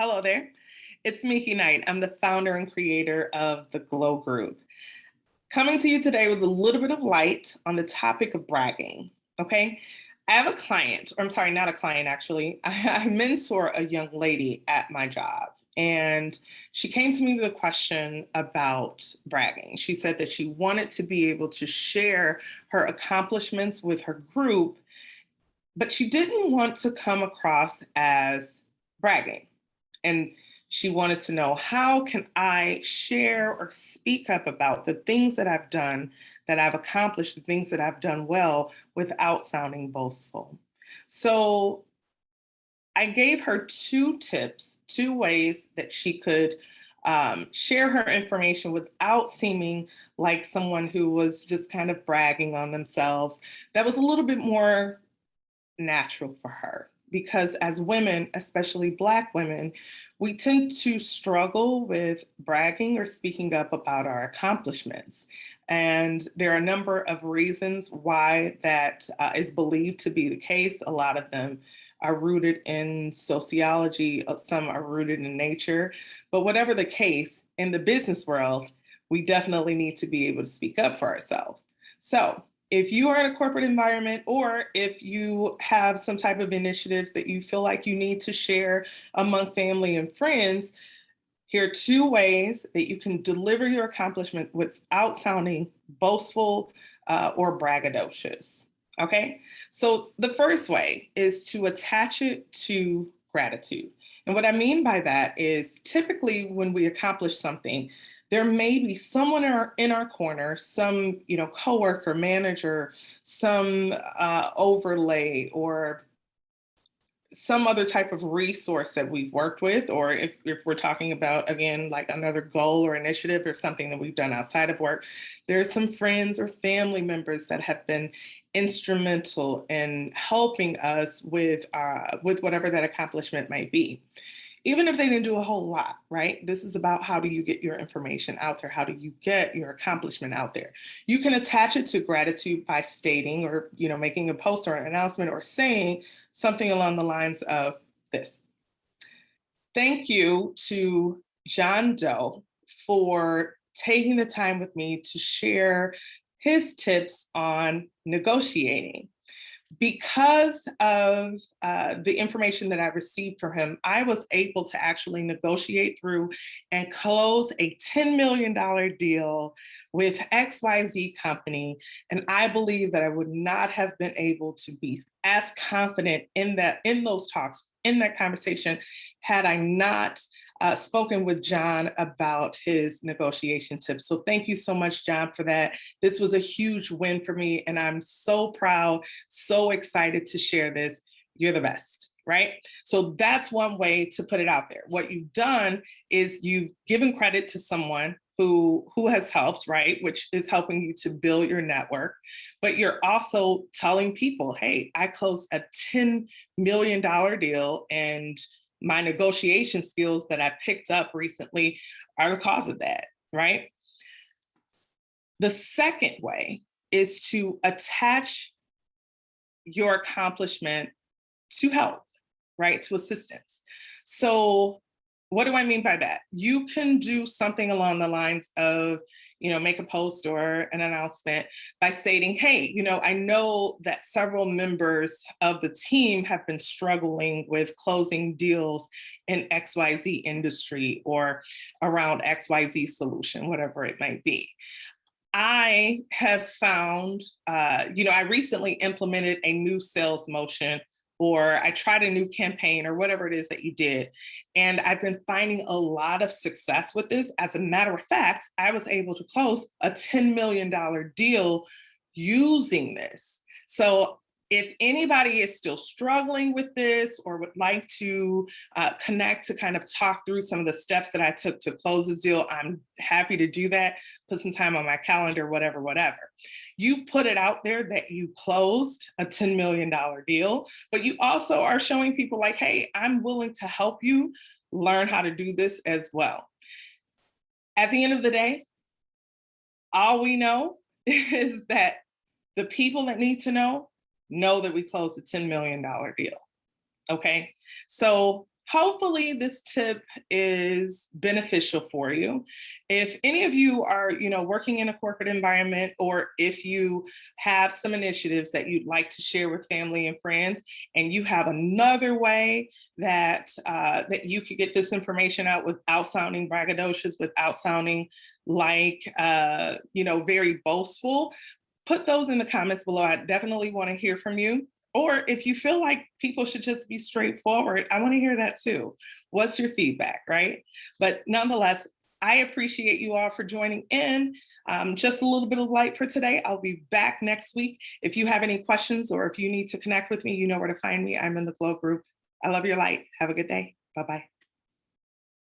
Hello there. It's Miki Knight. I'm the founder and creator of the Glow Group. Coming to you today with a little bit of light on the topic of bragging. Okay. I have a client, or I'm sorry, not a client actually. I mentor a young lady at my job. And she came to me with a question about bragging. She said that she wanted to be able to share her accomplishments with her group, but she didn't want to come across as bragging. And she wanted to know, how can I share or speak up about the things that I've done, that I've accomplished, the things that I've done well without sounding boastful? So I gave her two tips, two ways that she could share her information without seeming like someone who was just kind of bragging on themselves. That was a little bit more natural for her, because as women, especially Black women, we tend to struggle with bragging or speaking up about our accomplishments. And there are a number of reasons why that is believed to be the case. A lot of them are rooted in sociology, some are rooted in nature. But whatever the case, in the business world, we definitely need to be able to speak up for ourselves. So if you are in a corporate environment, or if you have some type of initiatives that you feel like you need to share among family and friends, here are two ways that you can deliver your accomplishment without sounding boastful or braggadocious. Okay, so the first way is to attach it to gratitude. And what I mean by that is, typically when we accomplish something, there may be someone in our corner, some coworker, manager, some overlay, or some other type of resource that we've worked with, or if we're talking about, again, like another goal or initiative or something that we've done outside of work, there's some friends or family members that have been instrumental in helping us with whatever that accomplishment might be. Even if they didn't do a whole lot, right? This is about, how do you get your information out there? How do you get your accomplishment out there? You can attach it to gratitude by stating, or making a post or an announcement, or saying something along the lines of this: thank you to John Doe for taking the time with me to share his tips on negotiating. Because of the information that I received from him, I was able to actually negotiate through and close a $10 million deal with XYZ company. And I believe that I would not have been able to be as confident in those talks, in that conversation, had I not spoken with John about his negotiation tips. So thank you so much, John, for that. This was a huge win for me, and I'm so proud, so excited to share this. You're the best, right? So that's one way to put it out there. What you've done is you've given credit to someone who has helped, right? Which is helping you to build your network. But you're also telling people, hey, I closed a $10 million deal, and my negotiation skills that I picked up recently are the cause of that, right? The second way is to attach your accomplishment to help, right? To assistance. So what do I mean by that? You can do something along the lines of, make a post or an announcement by stating, hey, I know that several members of the team have been struggling with closing deals in XYZ industry, or around XYZ solution, whatever it might be. I have found, I recently implemented a new sales motion, or I tried a new campaign, or whatever it is that you did. And I've been finding a lot of success with this. As a matter of fact, I was able to close a $10 million deal using this. So if anybody is still struggling with this, or would like to connect to kind of talk through some of the steps that I took to close this deal, I'm happy to do that. Put some time on my calendar, whatever. You put it out there that you closed a $10 million deal, but you also are showing people like, hey, I'm willing to help you learn how to do this as well. At the end of the day, all we know is that the people that need to know that we closed a $10 million deal. Okay. So Hopefully this tip is beneficial for you. If any of you are, working in a corporate environment, or if you have some initiatives that you'd like to share with family and friends, and you have another way that you could get this information out without sounding braggadocious, without sounding like very boastful, put those in the comments below. I definitely want to hear from you. Or if you feel like people should just be straightforward, I want to hear that too. What's your feedback, right? But nonetheless, I appreciate you all for joining in. Just a little bit of light for today. I'll be back next week. If you have any questions or if you need to connect with me, you know where to find me. I'm in the Glow group. I love your light. Have a good day. Bye-bye.